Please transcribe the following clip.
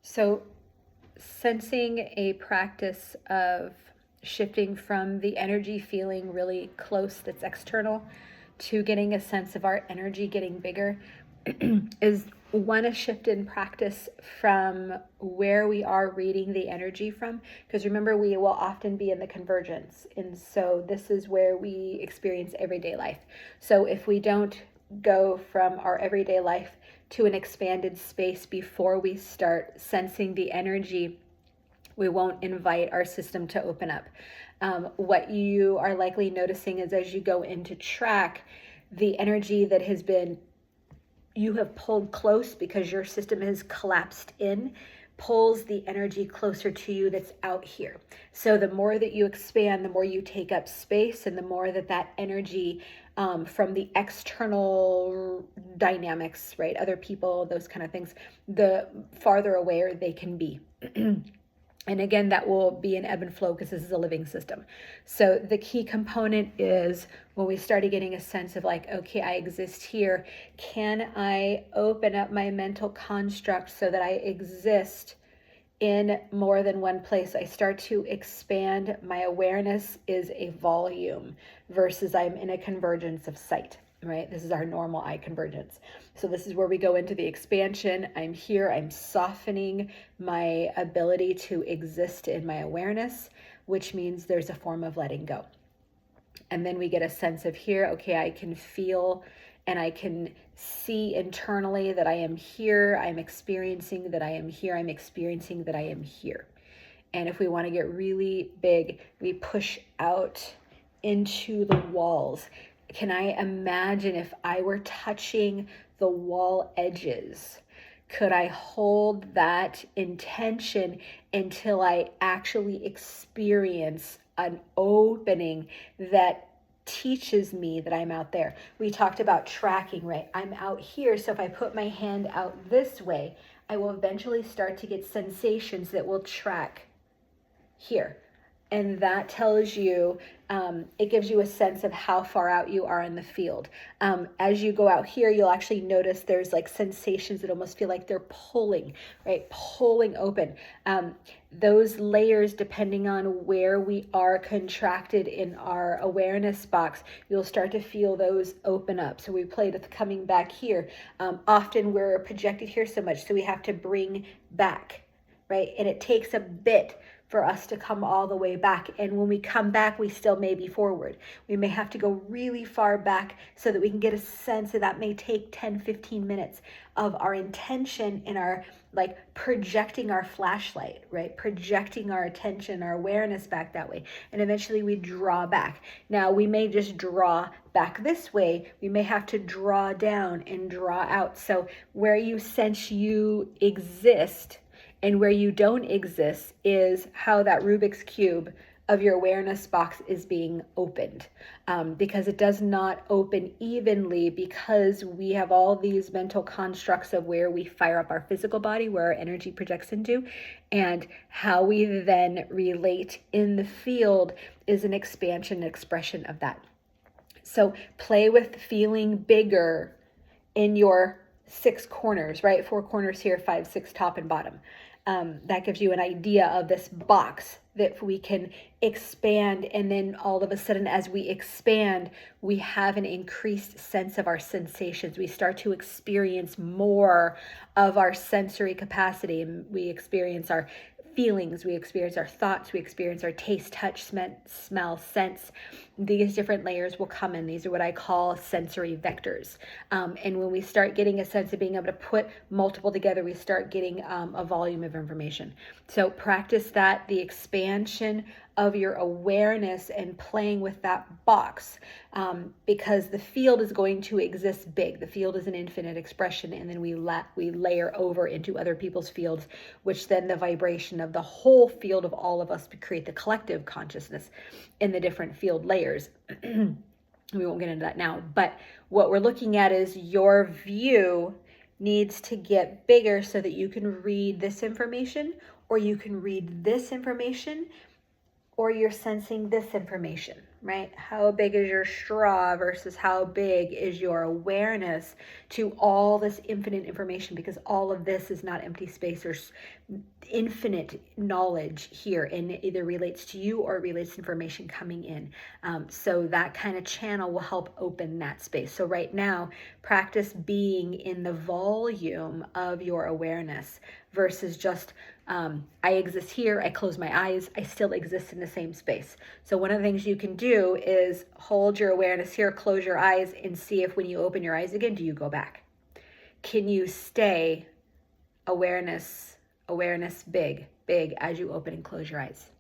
So, sensing a practice of shifting from the energy feeling really close that's external to getting a sense of our energy getting bigger is one, a shift in practice from where we are reading the energy from. Because remember, we will often be in the convergence. And so this is where we experience everyday life. So if we don't go from our everyday life to an expanded space before we start sensing the energy, we won't invite our system to open up. What you are likely noticing is as you go into track, the energy that has been you have pulled close because your system has collapsed in pulls the energy closer to you that's out here. So the more that you expand, the more you take up space, and the more that energy from the external dynamics, right, other people, those kind of things, the farther away they can be. And again, that will be an ebb and flow because this is a living system. So the key component is when we started getting a sense of like, okay, I exist here. Can I open up my mental construct so that I exist in more than one place? I start to expand. My awareness is a volume versus I'm in a convergence of sight. Right? This is our normal eye convergence. So this is where we go into the expansion. I'm here, I'm softening my ability to exist in my awareness, which means there's a form of letting go. And then we get a sense of here, okay, I can feel and I can see internally that I am here. I'm experiencing that I am here. I'm experiencing that I am here. And if we want to get really big, we push out into the walls. Can I imagine if I were touching the wall edges? Could I hold that intention until I actually experience an opening that teaches me that I'm out there? We talked about tracking, right? I'm out here, so if I put my hand out this way, I will eventually start to get sensations that will track here. And that tells you, it gives you a sense of how far out you are in the field. As you go out here, you'll actually notice there's like sensations that almost feel like they're pulling, right? Pulling open. Those layers, depending on where we are contracted in our awareness box, you'll start to feel those open up. So we played with coming back here. Often we're projected here so much, so we have to bring back, right? And it takes a bit for us to come all the way back. And when we come back, we still may be forward. We may have to go really far back so that we can get a sense that may take 10, 15 minutes of our intention and our like projecting our flashlight, right? Projecting our attention, our awareness back that way. And eventually we draw back. Now we may just draw back this way. We may have to draw down and draw out. So where you sense you exist and where you don't exist is how that Rubik's Cube of your awareness box is being opened, because it does not open evenly because we have all these mental constructs of where we fire up our physical body, where our energy projects into, and how we then relate in the field is an expansion and expression of that. So play with feeling bigger in your 6 corners, right? 4 corners here, 5, 6 top and bottom. That gives you an idea of this box that we can expand. And then all of a sudden, as we expand, we have an increased sense of our sensations. We start to experience more of our sensory capacity. And we experience our feelings, we experience our thoughts, we experience our taste, touch, smell, sense. These different layers will come in. These are what I call sensory vectors. And when we start getting a sense of being able to put multiple together, we start getting a volume of information. So practice that, the expansion of your awareness and playing with that box, because the field is going to exist big. The field is an infinite expression, and then we layer over into other people's fields, which then the vibration of the whole field of all of us create the collective consciousness in the different field layers. We won't get into that now, but what we're looking at is your view needs to get bigger so that you can read this information, or you can read this information, or you're sensing this information, right? How big is your straw versus how big is your awareness to all this infinite information? Because all of this is not empty space. There's infinite knowledge here, and it either relates to you or it relates to information coming in. So that kind of channel will help open that space. So right now, practice being in the volume of your awareness versus just I exist here, I close my eyes, I still exist in the same space. So one of the things you can do is hold your awareness here, close your eyes, and see if when you open your eyes again, do you go back? Can you stay awareness big as you open and close your eyes?